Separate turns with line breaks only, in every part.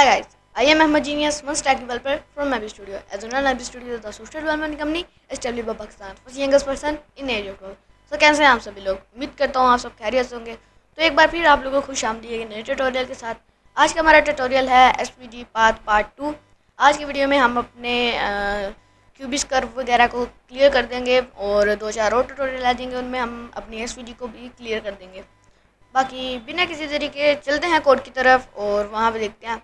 Hi guys, I am Ahmed Genius, one stack developer from Nabi Studio. As you know, Nabi Studio is the software development company established by Pakistan for the youngest person in age of 12. So कैसे हैं आप सभी लोग? उम्मीद करता हूँ आप सब खैरियत से होंगे। तो एक बार फिर आप लोगों को खुश आमदीद एक नए ट्यूटोरियल के साथ। आज का हमारा ट्यूटोरियल है एसवीजी पाथ पार्ट 2। आज की वीडियो में हम अपने क्यूबिस कर्व वगैरह को क्लियर कर देंगे और दो चार और ट्यूटोरियल आ जाएंगे, उनमें हम अपनी एसवीजी को भी क्लियर कर देंगे। बाकी बिना किसी तरीके चलते हैं कोड की तरफ और वहाँ पे देखते हैं।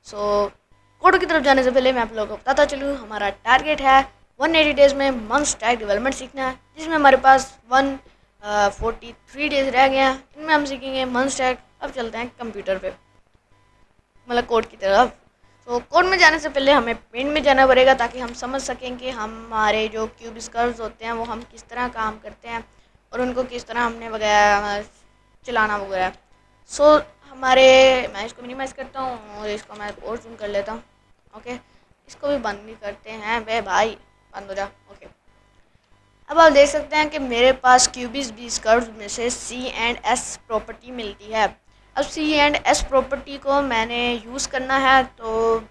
कोड की तरफ जाने से पहले मैं आप लोगों को बताता चलूँ, हमारा टारगेट है 180 डेज़ में मंथ स्टैक डेवलपमेंट सीखना है, जिसमें हमारे पास 143 डेज़ रह गए हैं। इनमें हम सीखेंगे मंथ स्टैक। अब चलते हैं कंप्यूटर पे, मतलब कोड की तरफ। कोड में जाने से पहले हमें पेंट में जाना पड़ेगा ताकि हम समझ सकें कि हमारे जो क्यूबिस कर्व्स होते हैं वो हम किस तरह काम करते हैं और उनको किस तरह हमने वगैरह चलाना वगैरह। मैं इसको मिनिमाइज़ करता हूँ और इसको मैं और जूम कर लेता हूँ। ओके, इसको भी बंद भी करते हैं। वे भाई बंद हो जा। ओके, अब आप देख सकते हैं कि मेरे पास क्यूबिस बीस कर्व्स में से सी एंड एस प्रॉपर्टी मिलती है। अब सी एंड एस प्रॉपर्टी को मैंने यूज़ करना है, तो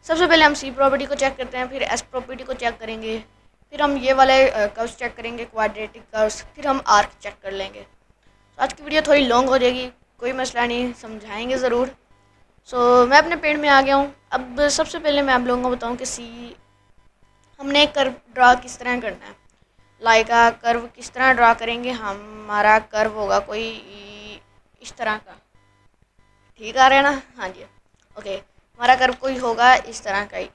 सबसे पहले हम सी प्रॉपर्टी को चेक करते हैं, फिर एस प्रॉपर्टी को चेक करेंगे, फिर हम ये वाले कर्व्स चेक करेंगे, क्वाड्रेटिक कर्व्स, फिर हम आर्क चेक कर लेंगे। तो आज की वीडियो थोड़ी लॉन्ग हो जाएगी, कोई मसला नहीं, समझाएंगे ज़रूर। मैं अपने पेड़ में आ गया हूँ। अब सबसे पहले मैं आप लोगों को बताऊँ कि हमने कर्व ड्रा किस तरह करना है। कर्व किस तरह ड्रा करेंगे। हमारा कर्व होगा कोई इस तरह का, ठीक आ रहा है ना? हाँ जी, ओके। हमारा कर्व कोई होगा इस तरह का ही।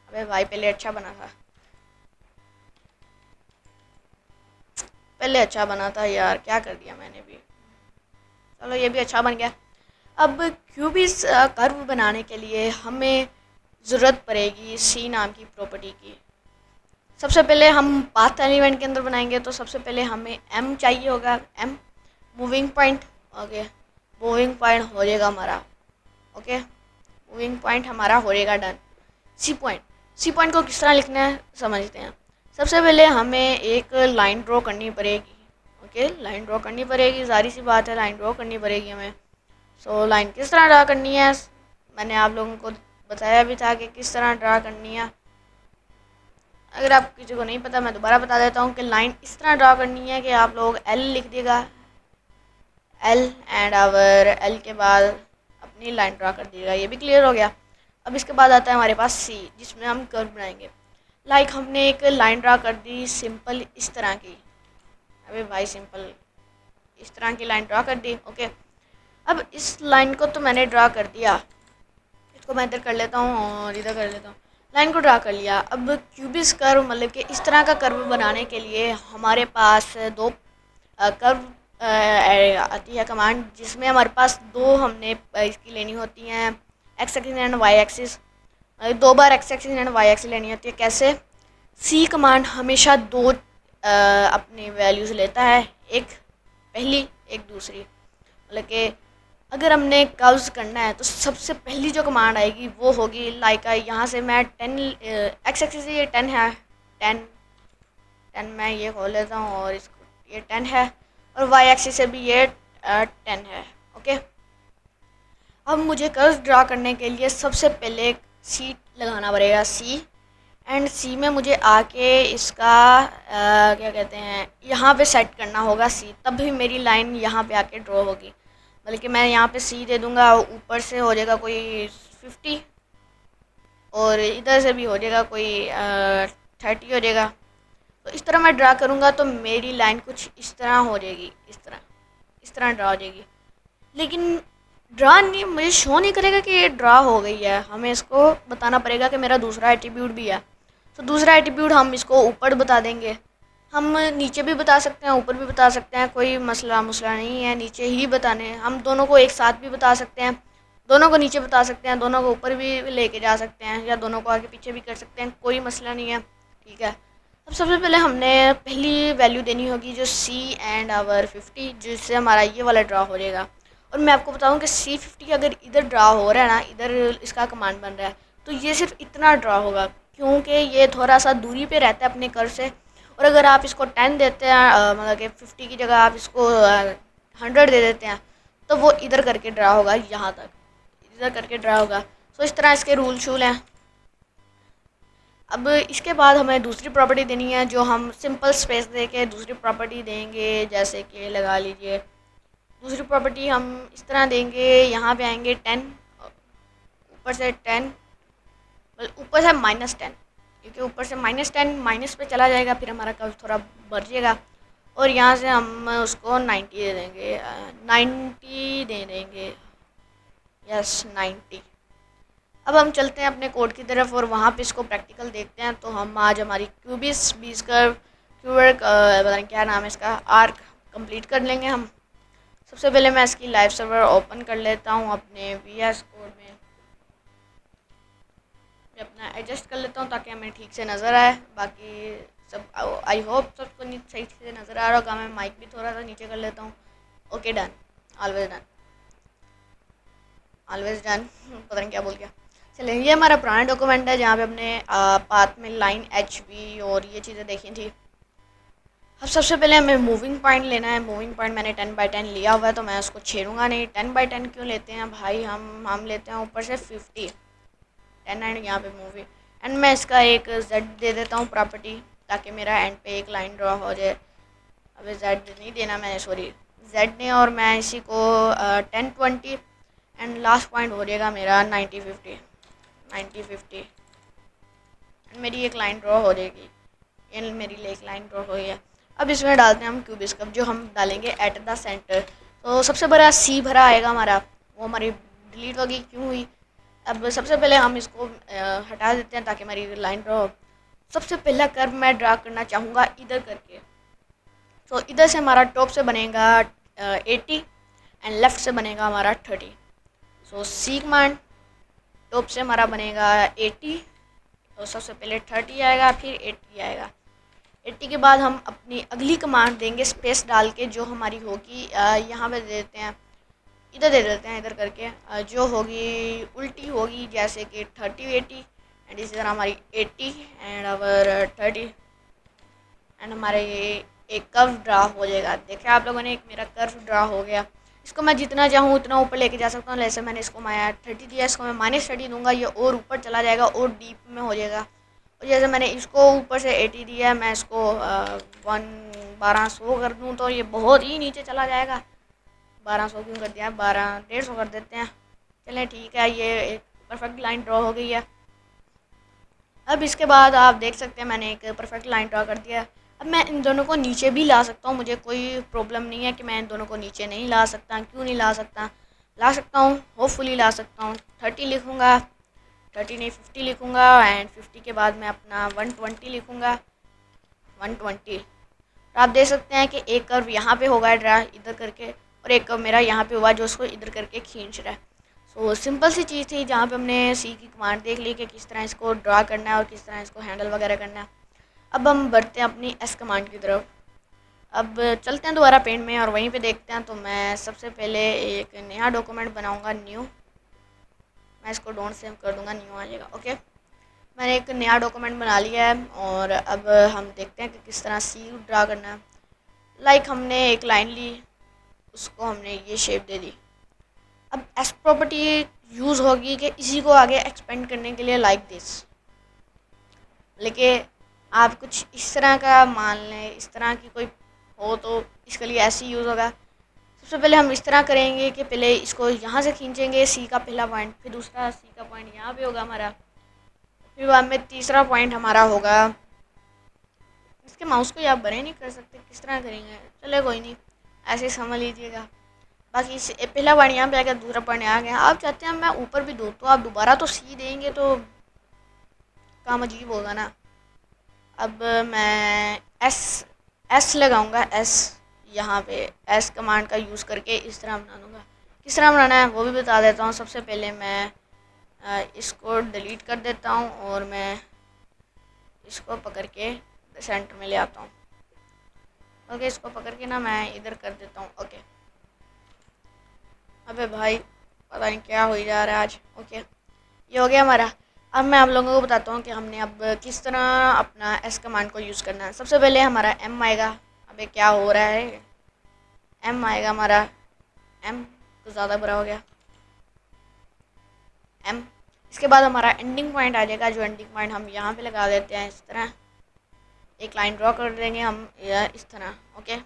अबे भाई पहले अच्छा बना था, यार, क्या कर दिया मैंने भी। चलो ये भी अच्छा बन गया। अब क्यूबिस कर्व बनाने के लिए हमें ज़रूरत पड़ेगी सी नाम की प्रॉपर्टी की। सबसे पहले हम पाथ एलिमेंट के अंदर बनाएंगे, तो सबसे पहले हमें एम चाहिए होगा, am moving point. Okay, moving point हो जाएगा हमारा। ओके, मूविंग पॉइंट हमारा हो जाएगा डन। सी पॉइंट को किस तरह लिखना है समझते हैं। सबसे पहले हमें एक लाइन ड्रॉ करनी पड़ेगी। ओके, लाइन ड्रॉ करनी पड़ेगी, सारी सी बात है, लाइन ड्रॉ करनी पड़ेगी हमें। लाइन किस तरह ड्रा करनी है मैंने आप लोगों को बताया भी था कि किस तरह ड्रा करनी है। अगर आप किसी को नहीं पता मैं दोबारा बता देता हूँ कि लाइन इस तरह ड्रा करनी है कि आप लोग एल लिख देगा, एल एंड आवर एल के बाद अपनी लाइन ड्रा कर दीजिएगा। ये भी क्लियर हो गया। अब इसके बाद आता है हमारे पास सी, जिसमें हम कर्व बनाएंगे। हमने एक लाइन ड्रा कर दी सिंपल इस तरह की। अबे भाई सिंपल इस तरह की लाइन ड्रा कर दी। ओके, अब इस लाइन को तो मैंने ड्रा कर दिया, इसको मैं इधर कर लेता हूँ और इधर कर लेता हूँ। लाइन को ड्रा कर लिया। अब क्यूबिस कर्व मतलब कि इस तरह का कर्व बनाने के लिए हमारे पास दो कर्व आती है कमांड, जिसमें हमारे पास दो हमने इसकी लेनी होती हैं, X axis and Y axis. दो बार X axis and Y axis लेनी होती है। कैसे? सी कमांड हमेशा दो अपनी वैल्यूज़ लेता है, एक पहली एक दूसरी। मतलब कि अगर हमने कर्व्स करना है तो सबसे पहली जो कमांड आएगी वो होगी यहाँ से मैं 10 एक्स एक्सिस से ये 10 है, 10 मैं ये खोल लेता हूँ और इसको ये 10 है, और वाई एक्सिस से भी ये 10 है। ओके, अब मुझे कर्व्स ड्रा करने के लिए सबसे पहले सी लगाना पड़ेगा, सी में मुझे आके इसका क्या कहते हैं, यहाँ पे सेट करना होगा सी, तब भी मेरी लाइन यहाँ पे आके ड्रॉ होगी। बल्कि मैं यहाँ पे सी दे दूँगा, ऊपर से हो जाएगा कोई 50 और इधर से भी हो जाएगा कोई 30 हो जाएगा। तो इस तरह मैं ड्रा करूँगा तो मेरी लाइन कुछ इस तरह हो जाएगी, इस तरह ड्रा हो जाएगी। लेकिन ड्रा नहीं, मुझे शो नहीं करेगा कि ये ड्रा हो गई है। हमें इसको बताना पड़ेगा कि मेरा दूसरा एट्रीब्यूट भी है। तो दूसरा एट्रीब्यूट हम इसको ऊपर बता देंगे। हम नीचे भी बता सकते हैं, ऊपर भी बता सकते हैं, कोई मसला नहीं है, नीचे ही बताने हैं। हम दोनों को एक साथ भी बता सकते हैं, दोनों को नीचे बता सकते हैं, दोनों को ऊपर भी लेके जा सकते हैं, या दोनों को आगे पीछे भी कर सकते हैं, कोई मसला नहीं है। ठीक है, अब सबसे पहले हमने पहली वैल्यू देनी होगी जो सी एंड आवर 50, जिससे हमारा ये वाला ड्रा हो जाएगा। और मैं आपको बताऊँ कि C50 अगर इधर ड्रा हो रहा है ना, इधर इसका कमांड बन रहा है, तो ये सिर्फ इतना ड्रा होगा, क्योंकि ये थोड़ा सा दूरी पे रहता है अपने कर्व से। और अगर आप इसको 10 देते हैं, मतलब कि 50 की जगह आप इसको 100 दे देते हैं, तो वो इधर करके ड्रा होगा यहाँ तक। इधर करके ड्रा होगा। सो इस तरह इसके रूल शूल हैं। अब इसके बाद हमें दूसरी प्रॉपर्टी देनी है, जो हम सिंपल स्पेस दे के दूसरी प्रॉपर्टी देंगे। जैसे कि लगा लीजिए दूसरी प्रॉपर्टी हम इस तरह देंगे, यहाँ पे आएंगे 10, ऊपर से 10, ऊपर से -10, क्योंकि ऊपर से -10 माइनस पे चला जाएगा, फिर हमारा कर्व थोड़ा बढ़ जाएगा। और यहाँ से हम उसको 90 दे देंगे, 90 दे देंगे, यस 90। अब हम चलते हैं अपने कोड की तरफ और वहाँ पे इसको प्रैक्टिकल देखते हैं। तो हम आज हमारी क्यूबिस बीस कर्व क्यूबर पता नहीं क्या नाम है इसका, आर्क कंप्लीट कर लेंगे हम। सबसे पहले मैं इसकी लाइव सर्वर ओपन कर लेता हूँ अपने VS कोड में, मैं अपना एडजस्ट कर लेता हूँ ताकि हमें ठीक से नज़र आए। बाकी सब आई होप सबको सही से नज़र आ रहा होगा। मैं माइक भी थोड़ा सा नीचे कर लेता हूँ। Okay done, always done, always done, पता नहीं क्या बोल गया। चलिए ये हमारा पुराना डॉक्यूमेंट है जहाँ पे हमने पाथ में लाइन HV और ये चीज़ें देखी थी। अब सबसे पहले हमें मूविंग पॉइंट लेना है। मूविंग पॉइंट मैंने 10x10 लिया हुआ है, तो मैं उसको छेड़ूंगा नहीं। 10x10 क्यों लेते हैं भाई, हम लेते हैं ऊपर से 50, 10 एंड यहाँ पे मूवी एंड मैं इसका एक Z दे देता हूँ प्रॉपर्टी, ताकि मेरा एंड पे एक लाइन ड्रॉ हो जाए। अबे Z नहीं देना मैंने, सॉरी Z ने, और मैं इसी को 10-20 एंड लास्ट पॉइंट हो जाएगा मेरा 90-50, 90-50 एंड मेरी एक लाइन ड्रॉ हो जाएगी। ये मेरी एक लाइन ड्रॉ हो गई है। अब इसमें डालते हैं हम क्यूबिस कप, जो हम डालेंगे एट द सेंटर। तो सबसे बड़ा C भरा आएगा हमारा, वो हमारी डिलीट होगी, क्यों हुई। अब सबसे पहले हम इसको हटा देते हैं ताकि हमारी लाइन ड्रॉ हो। सबसे पहला कर्व मैं ड्रा करना चाहूँगा इधर करके। तो इधर से हमारा टॉप से बनेगा 80 एंड लेफ़्ट से बनेगा हमारा 30। सो C कमांड, टॉप से हमारा बनेगा 80, तो सबसे पहले 30 आएगा, फिर 80 आएगा। 80 के बाद हम अपनी अगली कमांड देंगे स्पेस डाल के, जो हमारी होगी यहाँ पे दे देते हैं, इधर दे देते हैं, इधर करके जो होगी उल्टी होगी, जैसे कि 30-80 एंड इसी तरह हमारी 80 एंड अवर 30 एंड हमारे ये एक कर्व ड्रा हो जाएगा। देखिए आप लोगों ने, एक मेरा कर्व ड्रा हो गया। इसको मैं जितना चाहूँ उतना ऊपर लेके जा सकता हूँ। जैसे मैंने इसको मैं 30 दिया, इसको मैं -30 दूंगा, ये और ऊपर चला जाएगा और डीप में हो जाएगा। और जैसे मैंने इसको ऊपर से 80 दिया, मैं इसको 1200 कर दूँ तो ये बहुत ही नीचे चला जाएगा। 1200 क्यों कर दिया, 150 कर देते हैं। चलें ठीक है, ये एक परफेक्ट लाइन ड्रॉ हो गई है। अब इसके बाद आप देख सकते हैं मैंने एक परफेक्ट लाइन ड्रॉ कर दिया। अब मैं इन दोनों को नीचे भी ला सकता हूँ, मुझे कोई प्रॉब्लम नहीं है कि मैं इन दोनों को नीचे नहीं ला सकता। क्यों नहीं ला सकता, ला सकता हूँ, होपफुली ला सकता हूँ। 30 लिखूँगा, 30 नहीं 50 लिखूँगा एंड 50 के बाद मैं अपना 120 लिखूँगा, 120। तो आप देख सकते हैं कि एक कर्व यहाँ पे होगा ड्रा इधर करके, और एक कर्व मेरा यहाँ पे हुआ जो उसको इधर करके खींच रहा है। सो सिंपल सी चीज़ थी, जहाँ पे हमने C की कमांड देख ली कि किस तरह इसको ड्रा करना है और किस तरह इसको हैंडल वगैरह करना है। अब हम बढ़ते हैं अपनी S कमांड की तरफ। अब चलते हैं दोबारा पेंट में और वहीं पे देखते हैं। तो मैं सबसे पहले एक नया डॉक्यूमेंट बनाऊँगा, न्यू। मैं इसको डोंट सेव कर दूँगा, न्यू आ जाएगा। ओके, मैंने एक नया डॉक्यूमेंट बना लिया है और अब हम देखते हैं कि किस तरह C ड्रा करना है। लाइक हमने एक लाइन ली, उसको हमने ये शेप दे दी। अब S प्रॉपर्टी यूज़ होगी कि इसी को आगे एक्सपेंड करने के लिए, लाइक दिस। लेकिन आप कुछ इस तरह का मान लें, इस तरह की कोई हो तो इसके लिए ऐसे ही यूज़ होगा। सबसे पहले हम इस तरह करेंगे कि पहले इसको यहाँ से खींचेंगे C का पहला पॉइंट, फिर दूसरा C का पॉइंट यहाँ पे होगा हमारा, फिर बाद में तीसरा पॉइंट हमारा होगा। इसके माउस को आप बड़े नहीं कर सकते, किस तरह करेंगे, चले कोई नहीं, ऐसे ही समझ लीजिएगा। बाकी इस पहला पॉइंट यहाँ पे आ गया, दूसरा पॉइंट आ गया। आप चाहते हैं मैं ऊपर भी दूँ तो आप दोबारा तो C देंगे तो काम अजीब होगा ना। अब मैं S लगाऊंगा, S यहाँ पे S कमांड का यूज़ करके इस तरह बना दूँगा। किस तरह बनाना है वो भी बता देता हूँ। सबसे पहले मैं इसको डिलीट कर देता हूँ और मैं इसको पकड़ के सेंटर में ले आता हूँ। ओके, इसको पकड़ के ना मैं इधर कर देता हूँ। ओके, अबे भाई पता नहीं क्या हो जा रहा है आज। ओके, ये हो गया हमारा। अब मैं आप लोगों को बताता हूँ कि हमने अब किस तरह अपना S कमांड को यूज़ करना है। सबसे पहले हमारा M आएगा। अबे क्या हो रहा है, M आएगा हमारा, M तो ज़्यादा बड़ा हो गया। M। इसके बाद हमारा एंडिंग पॉइंट आ जाएगा, जो एंडिंग पॉइंट हम यहाँ पे लगा देते हैं। इस तरह एक लाइन ड्रॉ कर देंगे हम इस तरह। ओके,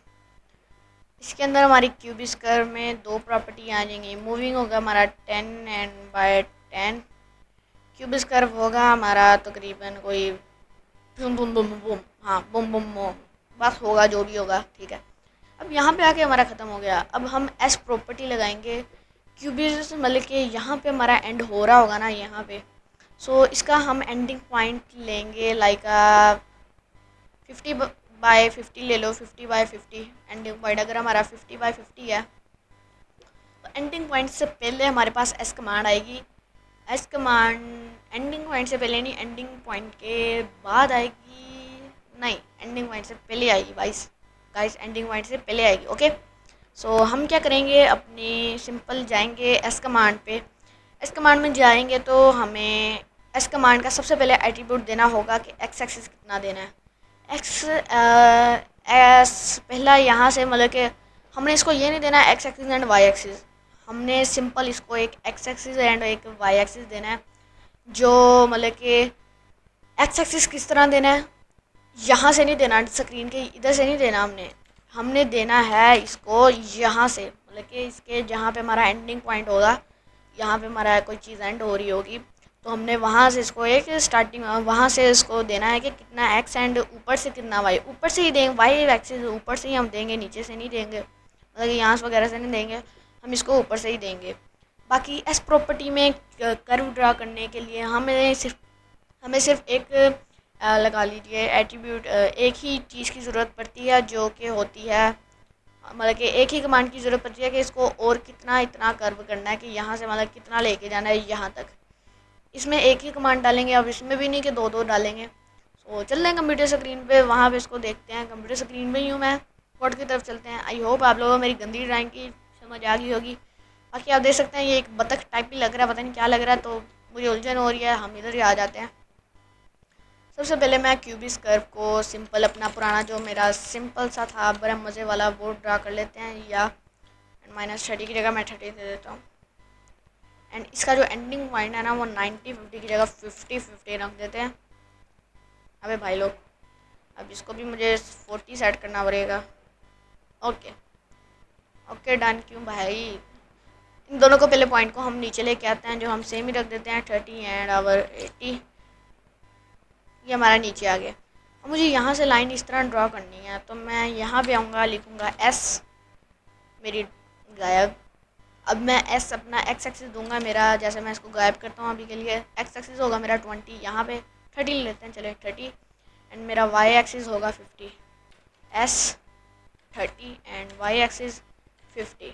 इसके अंदर हमारी क्यूबिक कर्व में दो प्रॉपर्टी आ जाएंगी। मूविंग होगा हमारा 10 एंड बाय 10। क्यूबिक कर्व होगा हमारा तकरीबन कोई बूम बूम बूम बूम, हाँ बूम बूम बूम, बस होगा जो भी होगा, ठीक है। अब यहाँ पे आके हमारा ख़त्म हो गया। अब हम एस प्रॉपर्टी लगाएंगे क्यूबिक, मतलब कि यहाँ पे हमारा एंड हो रहा होगा ना यहाँ पे। सो इसका हम एंडिंग पॉइंट लेंगे लाइक 50/50 ले लो, 50/50 एंडिंग पॉइंट। अगर हमारा 50/50 है तो एंडिंग पॉइंट से पहले हमारे पास एस कमांड आएगी। एस कमांड एंडिंग पॉइंट से पहले नहीं, एंडिंग पॉइंट के बाद आएगी। नहीं, एंडिंग पॉइंट से पहले आएगी गाइस एंडिंग पॉइंट से पहले आएगी। ओके, सो हम क्या करेंगे, अपनी सिंपल जाएंगे एस कमांड पे। एस कमांड में जाएंगे तो हमें एस कमांड का सबसे पहले एट्रीब्यूट देना होगा कि एक्स एक्सिस कितना देना है। एक्स एस पहला यहाँ से, मतलब कि हमने इसको ये नहीं देना X axis and Y axis, हमने सिंपल इसको एक एक्स एक्सिस एंड एक वाई एक्सिस देना है। जो मतलब कि एक्स एक्सिस किस तरह देना है, यहाँ से नहीं देना, स्क्रीन के इधर से नहीं देना, हमने देना है इसको यहाँ से, मतलब कि इसके जहाँ पे हमारा एंडिंग पॉइंट होगा, यहाँ पे हमारा कोई चीज़ एंड हो रही होगी, तो हमने वहाँ से इसको एक स्टार्टिंग वहाँ से इसको देना है कि कितना एक्स एंड ऊपर से कितना वाई, ऊपर से ही देंगे, वाई एक्सिस ऊपर से ही हम देंगे, नीचे से नहीं देंगे, मतलब कि यहाँ से वगैरह से नहीं देंगे, हम इसको ऊपर से ही देंगे। बाकी एस प्रॉपर्टी में कर्व ड्रा करने के लिए हमें सिर्फ एक लगा लीजिए एट्रीब्यूट, एक ही चीज़ की ज़रूरत पड़ती है, जो कि होती है, मतलब कि एक ही कमांड की ज़रूरत पड़ती है कि इसको और कितना इतना कर्व करना है, कि यहाँ से मतलब कितना लेके जाना है यहाँ तक। इसमें एक ही कमांड डालेंगे, अब इसमें भी नहीं कि दो दो डालेंगे। सो चल रहे हैं कंप्यूटर स्क्रीन पे, वहाँ पे इसको देखते हैं। कंप्यूटर स्क्रीन में ही हूँ मैं, कोड की तरफ चलते हैं। आई होप आप लोगों को मेरी गंदी ड्राइंग की समझ आ गई होगी। बाकी आप देख सकते हैं ये एक बतख टाइप ही लग रहा है, पता नहीं क्या लग रहा है, तो मुझे उलझन हो रही है, हम इधर ही आ जाते हैं। सबसे पहले मैं क्यूबिक कर्व को सिंपल, अपना पुराना जो मेरा सिंपल सा था बड़ा मज़े वाला, वो ड्रा कर लेते हैं, या -30 की जगह मैं 30 दे देता हूँ। एंड इसका जो एंडिंग पॉइंट है ना, वो 90/50 की जगह 50/50 रख देते हैं। अबे भाई लोग, अब इसको भी मुझे 40 सेट करना पड़ेगा। Okay okay done. क्यों भाई, इन दोनों को पहले पॉइंट को हम नीचे लेके आते हैं, जो हम सेम ही रख देते हैं 30 एंड आवर 80। ये हमारा नीचे आ गया। अब मुझे यहाँ से लाइन इस तरह ड्रॉ करनी है, तो मैं यहाँ पे आऊँगा, लिखूँगा एस, मेरी गायब। अब मैं एस अपना एक्स एक्सिस दूंगा मेरा, जैसे मैं इसको गायब करता हूँ अभी के लिए, एक्स एक्सिस होगा मेरा 20, यहाँ पे 30 ले लेते हैं, चले 30, एंड मेरा वाई एक्सिस होगा 50। S 30 and Y axis 50।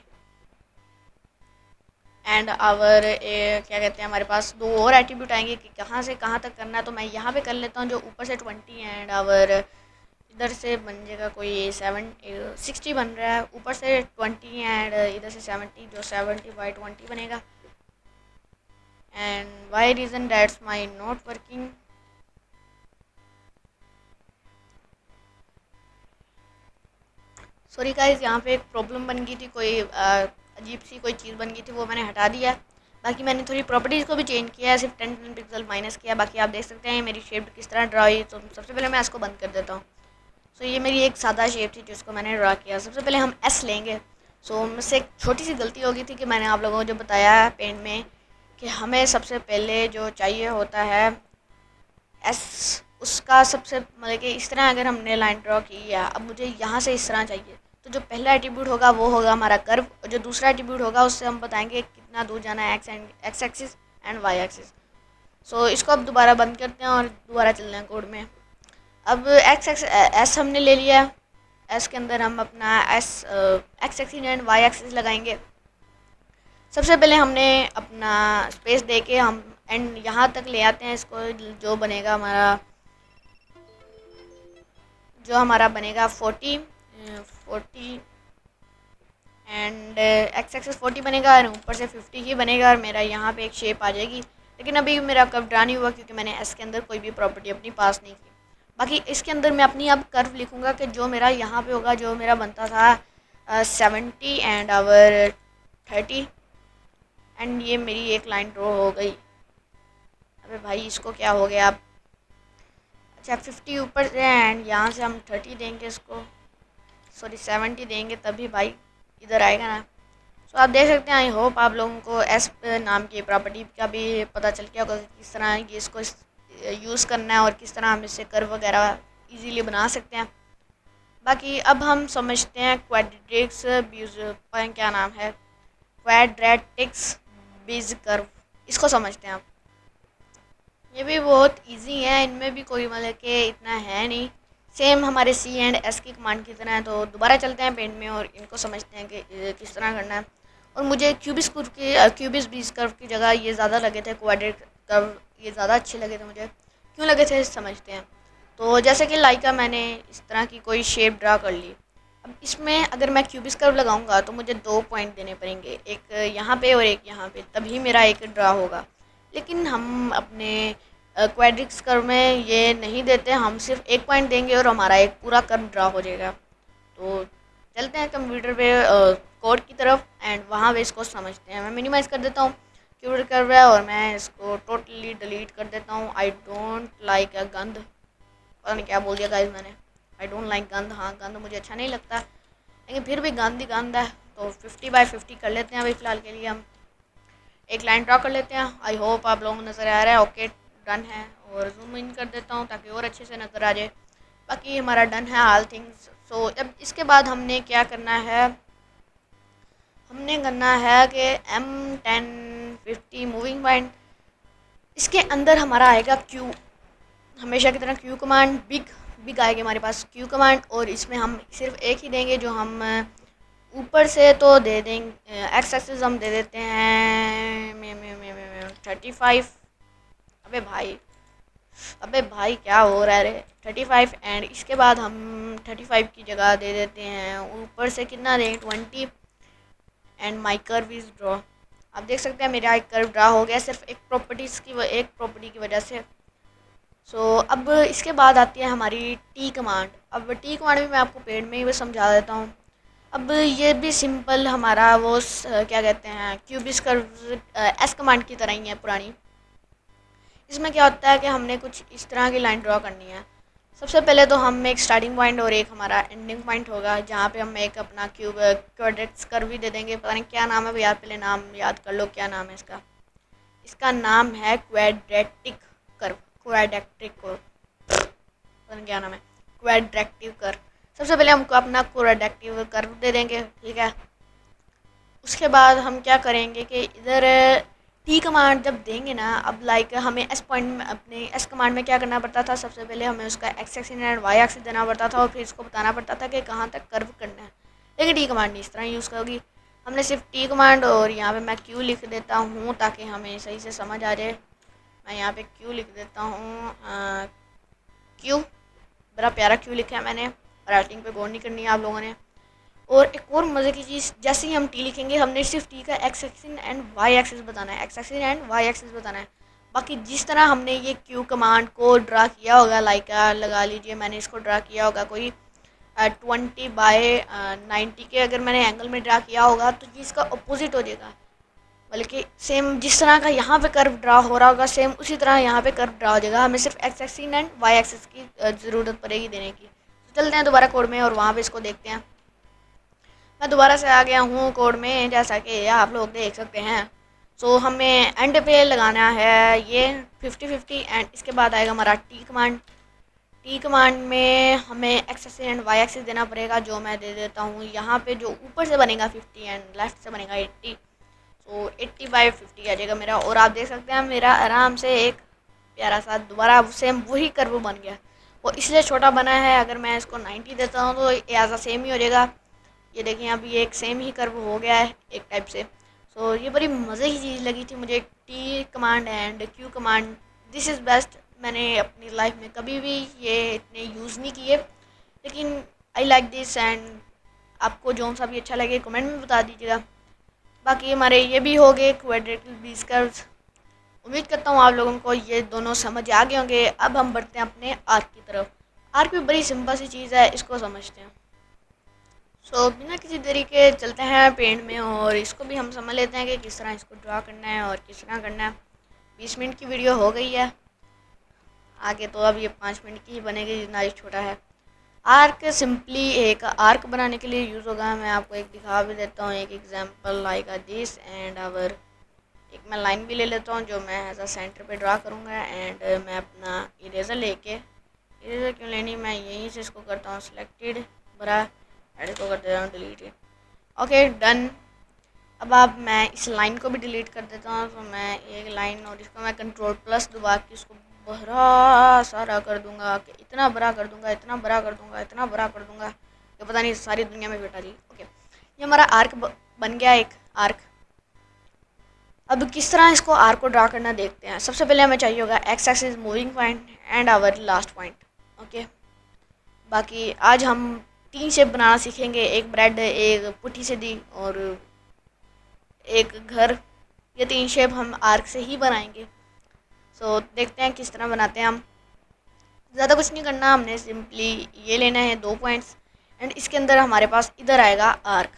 And our क्या कहते हैं, हमारे पास दो और एट्रीब्यूट आएंगे कि कहाँ से कहाँ तक करना है, तो मैं यहाँ पे कर लेता हूँ, जो ऊपर से 20 एंड आवर इधर से बन जाएगा कोई 60 बन रहा है, ऊपर से 20 एंड इधर से 70, जो 70/20 बनेगा। And why reason that's my not working. Sorry guys, यहाँ पे एक प्रॉब्लम बन गई थी, कोई अजीब सी कोई चीज़ बन गई थी, वो मैंने हटा दिया। बाकी मैंने थोड़ी प्रॉपर्टीज़ को भी चेंज किया है, सिर्फ 10 पिक्सल माइनस किया। बाकी आप देख सकते हैं मेरी शेप किस तरह ड्रा हुई। तो सबसे पहले मैं इसको बंद कर देता हूँ। सो ये मेरी एक सादा शेप थी जिसको मैंने ड्रा किया। सबसे पहले हम एस लेंगे। सो मुझसे एक छोटी सी गलती हो गई थी कि मैंने आप लोगों को जो बताया है पेंट में, कि हमें सबसे पहले जो चाहिए होता है एस, उसका सबसे मतलब कि इस तरह अगर हमने लाइन ड्रॉ की है, अब मुझे यहाँ से इस तरह चाहिए, तो जो पहला एट्रीब्यूट होगा वो होगा हमारा कर्व, और जो दूसरा एट्रीब्यूट होगा उससे हम बताएंगे कितना दूर जाना है X axis and Y axis. So इसको अब दोबारा बंद करते हैं और दोबारा चलते हैं कोड में। अब एस हमने ले लिया। एस के अंदर हम अपना X axis and Y axis लगाएंगे। सबसे पहले हमने अपना स्पेस दे के हम एंड यहाँ तक ले आते हैं इसको, जो हमारा बनेगा 40 एंड एक्स एक्सिस 40 बनेगा, और ऊपर से 50 ही बनेगा, और मेरा यहाँ पे एक शेप आ जाएगी। लेकिन अभी मेरा कर्व ड्रा नहीं हुआ क्योंकि मैंने एस के अंदर कोई भी प्रॉपर्टी अपनी पास नहीं की। बाकी इसके अंदर मैं अपनी अब कर्व लिखूँगा कि जो मेरा यहाँ पे होगा, जो मेरा बनता था 70 एंड आवर 30, एंड ये मेरी एक लाइन ड्रॉ हो गई। अबे भाई इसको क्या हो गया अब। अच्छा 50 ऊपर से एंड यहाँ से हम 30 देंगे इसको, सॉरी 70 देंगे तभी भाई इधर आएगा ना। सो आप देख सकते हैं, आई होप आप लोगों को एस नाम की प्रॉपर्टी का भी पता चल गया होगा किस तरह ये इसको यूज़ करना है और किस तरह हम इससे कर्व वगैरह इजीली बना सकते हैं। बाकी अब हम समझते हैं क्वाड्रेटिक्स बीज, क्या नाम है, क्वाड्रेटिक्स बीज कर्व, इसको समझते हैं आप। ये भी बहुत इजी है, इनमें भी कोई मतलब कि इतना है नहीं, सेम हमारे सी एंड एस की कमांड की तरह है। तो दोबारा चलते हैं पेंट में और इनको समझते हैं कि किस तरह करना है। और मुझे क्यूबिस कर्व की क्यूबिस बीज कर्व की जगह ये ज़्यादा लगे थे, क्वाड्रेट कर्व ये ज़्यादा अच्छे लगे थे मुझे। क्यों लगे थे समझते हैं। तो जैसे कि लाइका मैंने इस तरह की कोई शेप ड्रा कर ली, अब इसमें अगर मैं क्यूबिस कर्व लगाऊंगा तो मुझे 2 पॉइंट देने पड़ेंगे, एक यहाँ पे और एक यहाँ पे, तभी मेरा एक ड्रा होगा। लेकिन हम अपने क्वाड्रिक्स कर्व में ये नहीं देते, हम सिर्फ 1 पॉइंट देंगे और हमारा एक पूरा कर्व ड्रा हो जाएगा। तो चलते हैं कंप्यूटर पे कोड की तरफ एंड वहाँ पे इसको समझते हैं। मैं मिनिमाइज़ कर देता हूँ क्यूबिक कर्व है और मैं इसको टोटली डिलीट कर देता हूँ। आई डोंट लाइक अ गंद, पता नहीं क्या बोल दिया गाइस मैंने, आई डोंट लाइक गंद। हाँ गंद मुझे अच्छा नहीं लगता, लेकिन फिर भी गंद ही गंद है। तो 50 बाई 50 कर लेते हैं अभी फ़िलहाल के लिए। हम एक लाइन ड्रा कर लेते हैं। आई होप आप लोगों को नज़र आ रहा है। ओके डन है, और जूम इन कर देता हूँ ताकि और अच्छे से नज़र आ जाए। बाकी हमारा डन है ऑल थिंग्स। सो अब इसके बाद हमने क्या करना है, हमने करना है कि M1050 मूविंग पॉइंट, इसके अंदर हमारा आएगा क्यू, हमेशा की तरह क्यू कमांड, बिग बिग आएगी हमारे पास क्यू कमांड। और इसमें हम सिर्फ एक ही देंगे, जो हम ऊपर से तो दे देंगे, एक्स एक्सिस हम दे देते हैं 35। अबे भाई, अबे भाई क्या हो रहा है रे, 35। एंड इसके बाद हम 35 की जगह दे देते हैं ऊपर से कितना दें, 20। And my curve is draw. आप देख सकते हैं मेरा एक कर्व ड्रा हो गया सिर्फ एक प्रॉपर्टी की वजह से। सो अब इसके बाद आती है हमारी टी कमांड। अब टी कमांड भी मैं आपको पेड़ में ही वो समझा देता हूँ। अब ये भी सिंपल हमारा वो क्या कहते हैं क्यूबिस कर्व एस कमांड की तरह ही है पुरानी। इसमें क्या होता है कि हमने कुछ इस तरह की लाइन ड्रॉ करनी है। सबसे पहले तो हम एक स्टार्टिंग पॉइंट और एक हमारा एंडिंग पॉइंट होगा, जहाँ पे हम एक अपना क्वाड्रेटिक्स कर्व भी दे देंगे। पता नहीं क्या नाम है भैया, पहले नाम याद कर लो क्या नाम है इसका। इसका नाम है क्वाड्रेटिक कर्व, क्वाड्रेटिक कर्व, पता नहीं क्या नाम है, क्वाड्रेटिव कर्व। सबसे पहले हमको अपना क्वाड्रेटिव कर्व दे देंगे, ठीक है। उसके बाद हम क्या करेंगे कि इधर टी कमांड जब देंगे ना, अब लाइक हमें एस पॉइंट में अपने एस कमांड में क्या करना पड़ता था, सबसे पहले हमें उसका x axis and Y axis देना पड़ता था और फिर इसको बताना पड़ता था कि कहाँ तक कर्व करना है। लेकिन टी कमांड नहीं इस तरह यूज़ करोगी, हमने सिर्फ टी कमांड और यहाँ पे मैं क्यू लिख देता हूँ ताकि हमें सही से समझ आ जाए। मैं यहाँ पे क्यू लिख देता हूँ, क्यू, बड़ा प्यारा क्यू लिखा है मैंने, राइटिंग पे गौर नहीं करनी है आप लोगों ने। और एक और मज़े की चीज़, जैसे ही हम टी लिखेंगे हमने सिर्फ टी का X axis and Y axis बताना है, X axis and Y axis बताना है। बाकी जिस तरह हमने ये क्यू कमांड को ड्रा किया होगा, लाइक लगा लीजिए मैंने इसको ड्रा किया होगा कोई 20 बाय 90 के अगर मैंने एंगल में ड्रा किया होगा, तो ये इसका अपोजिट हो जाएगा। बल्कि सेम जिस तरह का यहाँ पे कर्व ड्रा हो रहा होगा, सेम उसी तरह यहाँ पे कर्व ड्रा हो जाएगा। हमें सिर्फ x axis and Y axis की ज़रूरत पड़ेगी देने की। तो चलते हैं दोबारा कोड में और वहाँ पे इसको देखते हैं। मैं दोबारा से आ गया हूँ कोड में, जैसा कि आप लोग देख सकते हैं। सो हमें एंड पे लगाना है ये 50-50 एंड इसके बाद आएगा हमारा टी कमांड। टी कमांड में हमें x axis and Y axis देना पड़ेगा, जो मैं दे देता हूँ यहाँ पे। जो ऊपर से बनेगा 50 एंड लेफ्ट से बनेगा 80। सो 80 बाई 50 आ जाएगा मेरा। और आप देख सकते हैं मेरा आराम से एक प्यारा सा दोबारा सेम वही कर्व बन गया। वो इसलिए छोटा बना है, अगर मैं इसको 90 देता हूँ तो ऐसा सेम ही हो जाएगा। ये देखिए अभी एक सेम ही कर्व हो गया है एक टाइप से। सो ये बड़ी मज़े की चीज़ लगी थी मुझे, T command and Q command, this is best. मैंने अपनी लाइफ में कभी भी ये इतने यूज़ नहीं किए, लेकिन आई लाइक दिस। एंड आपको जो सा भी अच्छा लगे कमेंट में बता दीजिएगा। बाकी हमारे ये भी हो गए क्वाड्रेटिक बीज कर्व्स। उम्मीद करता हूँ आप लोगों को ये दोनों समझ आ गए होंगे। अब हम बढ़ते हैं अपने आर्क की तरफ। आर्क भी बड़ी सिंपल सी चीज़ है, इसको समझते हैं। सो बिना किसी देरी के चलते हैं पेंट में और इसको भी हम समझ लेते हैं कि किस तरह इसको ड्रा करना है और किस तरह करना है। 20 मिनट की वीडियो हो गई है, आगे तो अब ये 5 मिनट की ही बनेगी, जितना ही छोटा है। आर्क सिंपली एक आर्क बनाने के लिए यूज़ होगा। मैं आपको एक दिखा भी देता हूँ, एक example like this and our. एक मैं लाइन भी ले लेता हूँ जो मैं एज अ सेंटर पे ड्रा करूँगा, एंड मैं अपना इरेज़र लेके, इरेज़र क्यों लेनी, मैं यहीं से इसको करता हूँ सिलेक्टेड बड़ा, एंड इसको कर देता हूँ डिलीट। Okay done. अब आप मैं इस लाइन को भी डिलीट कर देता हूँ, तो मैं एक लाइन और इसको मैं कंट्रोल प्लस दबा के इसको बड़ा सारा कर दूंगा, कि इतना बड़ा कर दूंगा, इतना बड़ा कर दूंगा, इतना बड़ा कर दूंगा कि पता नहीं सारी दुनिया में बेटा जी। ओके, ये हमारा आर्क बन गया, एक आर्क। अब किस तरह इसको आर्क को ड्रा करना देखते हैं। सबसे पहले हमें चाहिए होगा x axis moving point and our last point. Okay, बाकी आज हम 3 शेप बनाना सीखेंगे, एक ब्रेड, एक पुट्ठी सीधी और एक घर। ये 3 शेप हम आर्क से ही बनाएंगे। सो देखते हैं किस तरह बनाते हैं हम। ज़्यादा कुछ नहीं करना, हमने सिंपली ये लेना है 2 पॉइंट्स, एंड इसके अंदर हमारे पास इधर आएगा आर्क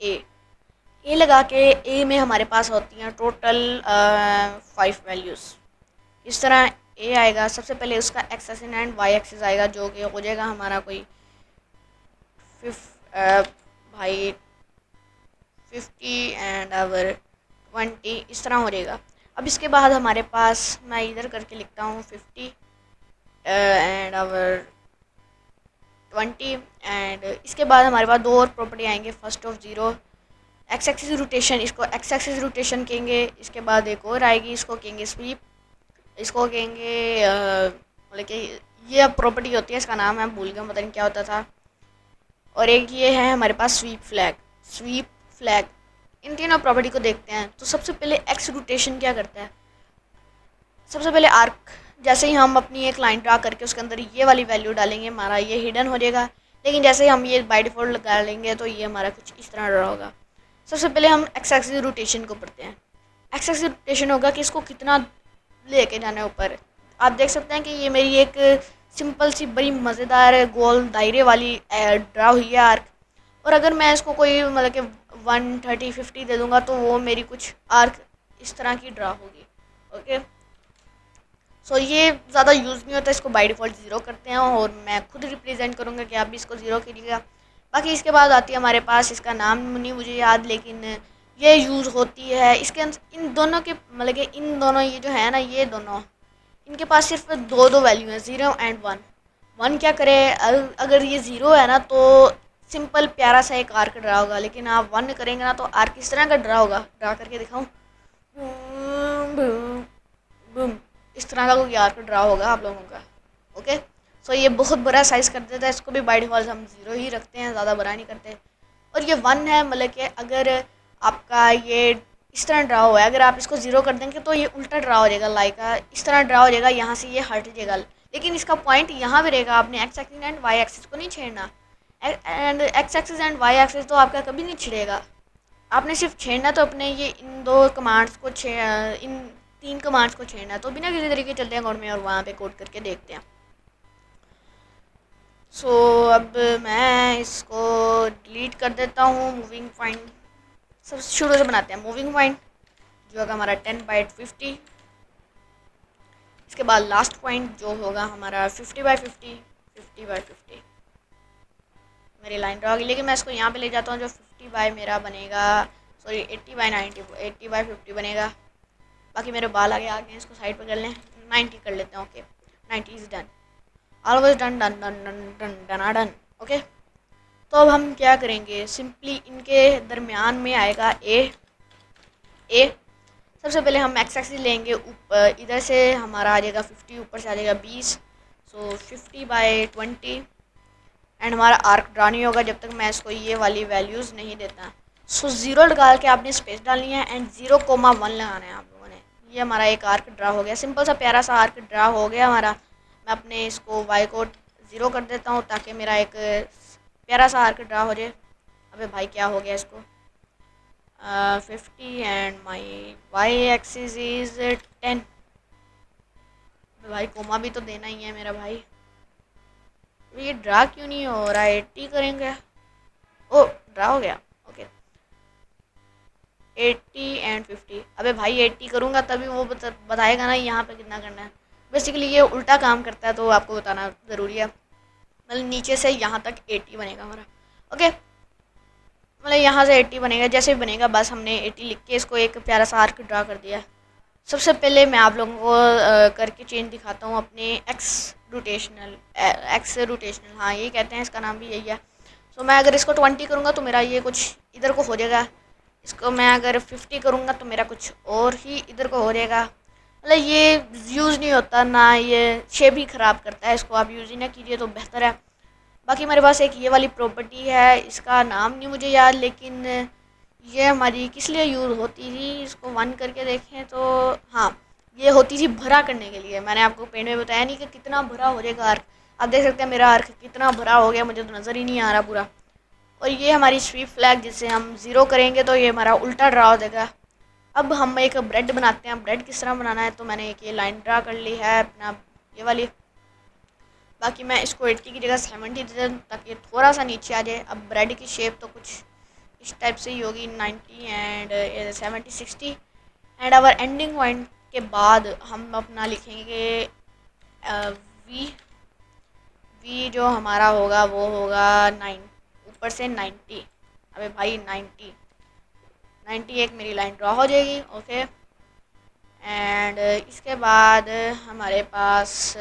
ए लगा के। ए में हमारे पास होती हैं टोटल 5 वैल्यूज़। इस तरह ए आएगा, सबसे पहले उसका x axis and Y axis आएगा, जो कि हो जाएगा हमारा कोई भाई 50 एंड आवर 20, इस तरह हो जाएगा। अब इसके बाद हमारे पास, मैं इधर करके लिखता हूँ 50 एंड आवर 20, एंड इसके बाद हमारे पास 2 और प्रॉपर्टी आएंगे। First of 0 x axis rotation, इसको एक्स एक्सिस रोटेशन कहेंगे। इसके बाद एक और आएगी, इसको कहेंगे स्वीप, इसको कहेंगे मतलब कि ये अब प्रॉपर्टी होती है, इसका नाम है भूल गया, पता नहीं क्या होता था। और एक ये है हमारे पास स्वीप फ्लैग, स्वीप फ्लैग। इन तीनों प्रॉपर्टी को देखते हैं। तो सबसे पहले एक्स रोटेशन क्या करता है, सबसे पहले आर्क, जैसे ही हम अपनी एक लाइन ड्रा करके उसके अंदर ये वाली वैल्यू डालेंगे, हमारा ये हिडन हो जाएगा। लेकिन जैसे ही हम ये बाय डिफ़ॉल्ट लगा लेंगे तो ये हमारा कुछ इस तरह ड्रा होगा। सबसे पहले हम एक्स एक्सिस रोटेशन को पढ़ते हैं। एक्स एक्सिस रोटेशन होगा कि इसको कितना लेके जाना है ऊपर। आप देख सकते हैं कि ये मेरी एक सिंपल सी बड़ी मज़ेदार गोल दायरे वाली ड्रा हुई है आर्क। और अगर मैं इसको कोई मतलब कि 130-50 दे दूँगा तो वो मेरी कुछ आर्क इस तरह की ड्रा होगी। ओके, सो ये ज़्यादा यूज़ नहीं होता, इसको बाय डिफ़ॉल्ट 0 करते हैं, और मैं खुद रिप्रेजेंट करूँगा कि आप भी इसको 0 कीजिएगा। बाकी इसके बाद आती है हमारे पास, इसका नाम नहीं मुझे याद, लेकिन ये यूज़ होती है इसके इन दोनों के मतलब कि इन दोनों ये जो है ना, ये दोनों इनके पास सिर्फ दो वैल्यू हैं, 0 एंड 1। 1 क्या करे, अगर ये 0 है ना तो सिंपल प्यारा सा एक आर्क ड्रा होगा, लेकिन आप 1 करेंगे ना तो आर्क किस तरह का ड्रा होगा, ड्रा करके दिखाऊँ। बूम, इस तरह का कोई आर्क ड्रा होगा आप लोगों का। ओके, सो ये बहुत बड़ा साइज़ कर देता है, इसको भी बाय डिफ़ॉल्ट हम 0 ही रखते हैं, ज़्यादा बड़ा नहीं करते। और ये 1 है, मतलब कि अगर आपका ये इस तरह ड्रा हुआ है, अगर आप इसको 0 कर देंगे तो ये उल्टा ड्रा हो जाएगा, लाइक इस तरह ड्रा हो जाएगा, यहाँ से ये हट जाएगा। लेकिन इसका पॉइंट यहाँ पे रहेगा, आपने X axis and Y axis को नहीं छेड़ना। And X axis and Y axis तो आपका कभी नहीं छिड़ेगा, आपने सिर्फ छेड़ना तो अपने ये इन 2 कमांड्स को इन 3 कमांड्स को छेड़ना है। तो बिना किसी तरीके चलते हैं कोड में और वहाँ पे कोड करके देखते हैं। सो अब मैं इसको डिलीट कर देता हूँ। मूविंग पॉइंट सब शुरू से बनाते हैं। मूविंग पॉइंट जो होगा हमारा 10/50, इसके बाद लास्ट पॉइंट जो होगा हमारा 50/50, 50/50 मेरी लाइन ड्रा होगी। लेकिन मैं इसको यहाँ पे ले जाता हूँ, जो 50 बाय मेरा बनेगा, सॉरी 80/90, 80/50 बनेगा। बाकी मेरे बाल आगे आ गए हैं, इसको साइड पर कर लें, 90 कर लेते हैं। Okay, 90 is done, always done done done done done done done. Okay, तो अब हम क्या करेंगे, सिंपली इनके दरमियान में आएगा ए। सबसे पहले हम एक्स एक्सिस लेंगे, ऊपर इधर से हमारा आ जाएगा 50, ऊपर से आ जाएगा 20, सो 50/20, एंड हमारा आर्क ड्रा नहीं होगा जब तक मैं इसको ये वाली वैल्यूज़ नहीं देता। सो 0 डाल के आपने स्पेस डालनी है एंड 0,1 लगाना है आप लोगों ने। ये हमारा एक आर्क ड्रा हो गया, सिंपल सा प्यारा सा आर्क ड्रा हो गया हमारा। मैं अपने इसको वाई को 0 कर देता हूँ ताकि मेरा एक प्यारा सा आर्क ड्रा हो जाए। अबे भाई क्या हो गया इसको, 50 and my y axis is 10। भाई कोमा भी तो देना ही है मेरा भाई, ये ड्रा क्यों नहीं हो रहा है, 80 करेंगे। ओ ड्रा हो गया। Okay, 80 and 50। अबे भाई 80 करूँगा तभी वो बताएगा ना यहाँ पे कितना करना है। बेसिकली ये उल्टा काम करता है, तो आपको बताना ज़रूरी है। मतलब नीचे से यहाँ तक 80 बनेगा हमारा। ओके, मतलब यहाँ से 80 बनेगा, जैसे भी बनेगा बस हमने 80 लिख के इसको एक प्यारा सा आर्क ड्रा कर दिया। सबसे पहले मैं आप लोगों को करके चेंज दिखाता हूँ अपने एक्स रोटेशनल, हाँ यही कहते हैं, इसका नाम भी यही है। सो मैं अगर इसको 20 करूँगा तो मेरा ये कुछ इधर को हो जाएगा। इसको मैं अगर 50 करूँगा तो मेरा कुछ और ही इधर को हो जाएगा। मतलब ये यूज़ नहीं होता ना, ये शेप ही ख़राब करता है, इसको आप यूज़ ही ना कीजिए तो बेहतर है। बाकी मेरे पास एक ये वाली प्रॉपर्टी है, इसका नाम नहीं मुझे याद, लेकिन ये हमारी किस लिए यूज़ होती थी, इसको वन करके देखें तो हाँ, ये होती थी भरा करने के लिए। मैंने आपको पेंट में बताया नहीं कि कितना भरा हो जाएगा आर्क। आप देख सकते हैं मेरा आर्क कितना भरा हो गया, मुझे तो नज़र ही नहीं आ रहा पूरा। और ये हमारी स्वीप फ्लैग, जिसे हम ज़ीरो करेंगे तो ये हमारा उल्टा ड्रा हो जाएगा। अब हम एक ब्रेड बनाते हैं। ब्रेड किस तरह बनाना है, तो मैंने एक ये लाइन ड्रा कर ली है अपना, ये वाली। बाकी मैं इसको 80 की जगह 70 दे दूँ ताकि थोड़ा सा नीचे आ जाए। अब ब्रेड की शेप तो कुछ इस टाइप से ही होगी, 90 and 70 60। And our ending point के बाद हम अपना लिखेंगे वी। वी जो हमारा होगा वो होगा 9, ऊपर से 90। अबे भाई 90 एक मेरी लाइन ड्रा हो जाएगी। ओके, एंड इसके बाद हमारे पास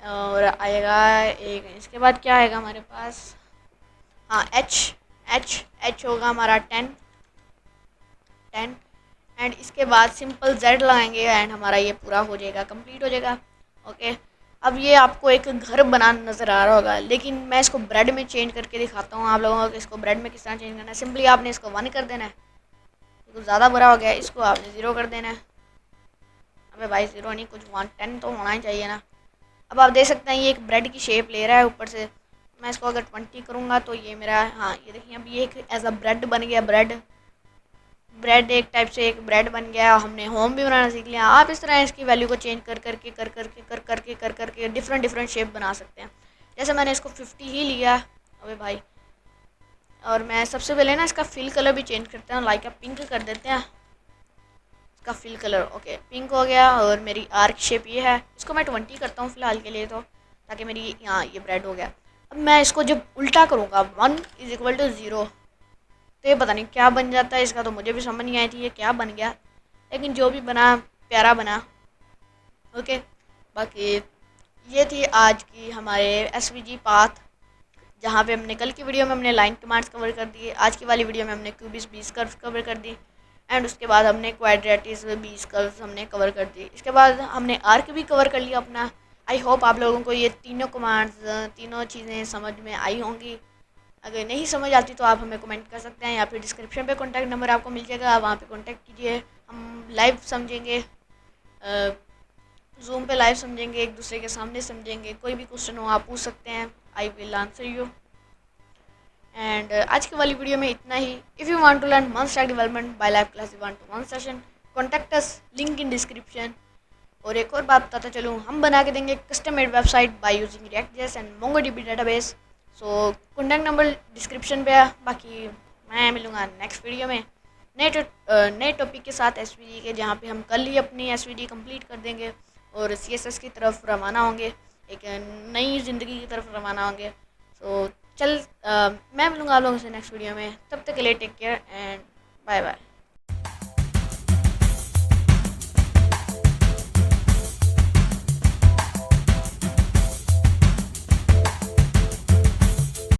और आएगा एक, इसके बाद क्या आएगा हमारे पास, हाँ एच। एच होगा हमारा 10 एंड इसके बाद सिंपल जेड लगाएंगे एंड हमारा ये पूरा हो जाएगा, कंप्लीट हो जाएगा। ओके, अब ये आपको एक घर बनाना नज़र आ रहा होगा, लेकिन मैं इसको ब्रेड में चेंज करके दिखाता हूँ आप लोगों को। इसको ब्रेड में किस तरह चेंज करना है, सिंपली आपने इसको 1 कर देना है। तो ज़्यादा बुरा हो गया, इसको आपने 0 कर देना है। अबे भाई 0 नहीं, कुछ 110 तो होना ही चाहिए ना। अब आप देख सकते हैं ये एक ब्रेड की शेप ले रहा है ऊपर से। मैं इसको अगर 20 करूँगा तो ये मेरा, हाँ ये देखिए अब ये एक एज अ ब्रेड बन गया। ब्रेड एक टाइप से एक ब्रेड बन गया। हमने होम भी बनाना सीख लिया। आप इस तरह इसकी वैल्यू को चेंज कर करके डिफरेंट डिफरेंट शेप बना सकते हैं। जैसे मैंने इसको 50 ही लिया। अबे भाई, और मैं सबसे पहले ना इसका फिल कलर भी चेंज करते हैं, लाइक पिंक कर देते हैं इसका फिल कलर। ओके, पिंक हो गया और मेरी आर्क शेप ये है। इसको मैं 20 करता हूँ फ़िलहाल के लिए, तो ताकि मेरी यहाँ ये ब्रेड हो गया। अब मैं इसको जब उल्टा करूँगा 1 = 0, तो ये पता नहीं क्या बन जाता है इसका, तो मुझे भी समझ नहीं आई थी ये क्या बन गया, लेकिन जो भी बना प्यारा बना। ओके, बाकी ये थी आज की हमारे एसवीजी पाथ, जहाँ पे हमने कल की वीडियो में हमने लाइन कमांड्स कवर कर दिए, आज की वाली वीडियो में हमने क्यूबिस 20 कर्व्स कवर कर दी, एंड उसके बाद हमने क्वाड्रेटिस 20 कर्व्स हमने कवर कर दी। इसके बाद हमने आर्क भी कवर कर लिया अपना। आई होप आप लोगों को ये तीनों कमांड्स, तीनों चीज़ें समझ में आई होंगी। अगर नहीं समझ आती तो आप हमें कमेंट कर सकते हैं, या फिर डिस्क्रिप्शन पे कॉन्टैक्ट नंबर आपको मिल जाएगा, वहाँ पे कॉन्टैक्ट कीजिए। हम लाइव समझेंगे, जूम पे लाइव समझेंगे, एक दूसरे के सामने समझेंगे। कोई भी क्वेश्चन हो आप पूछ सकते हैं, I will answer you. And आज की वाली वीडियो में इतना ही। If you want to learn one stack development by live class 1-to-1 session, contact us, link in description. और एक और बात बताता चलूँ, हम बना के देंगे custom made website by using React.js and MongoDB database. So contact number description पे है। बाकी मैं मिलूँगा नेक्स्ट वीडियो में नए टॉपिक के साथ एसवीजी के, जहाँ पे हम कल ही अपनी एसवीजी कंप्लीट कर देंगे और सीएसएस की तरफ रवाना होंगे, एक नई ज़िंदगी की तरफ रवाना होंगे। सो मैं मिलूँगा आप लोगों से नेक्स्ट वीडियो में। तब तक के लिए take care and bye bye.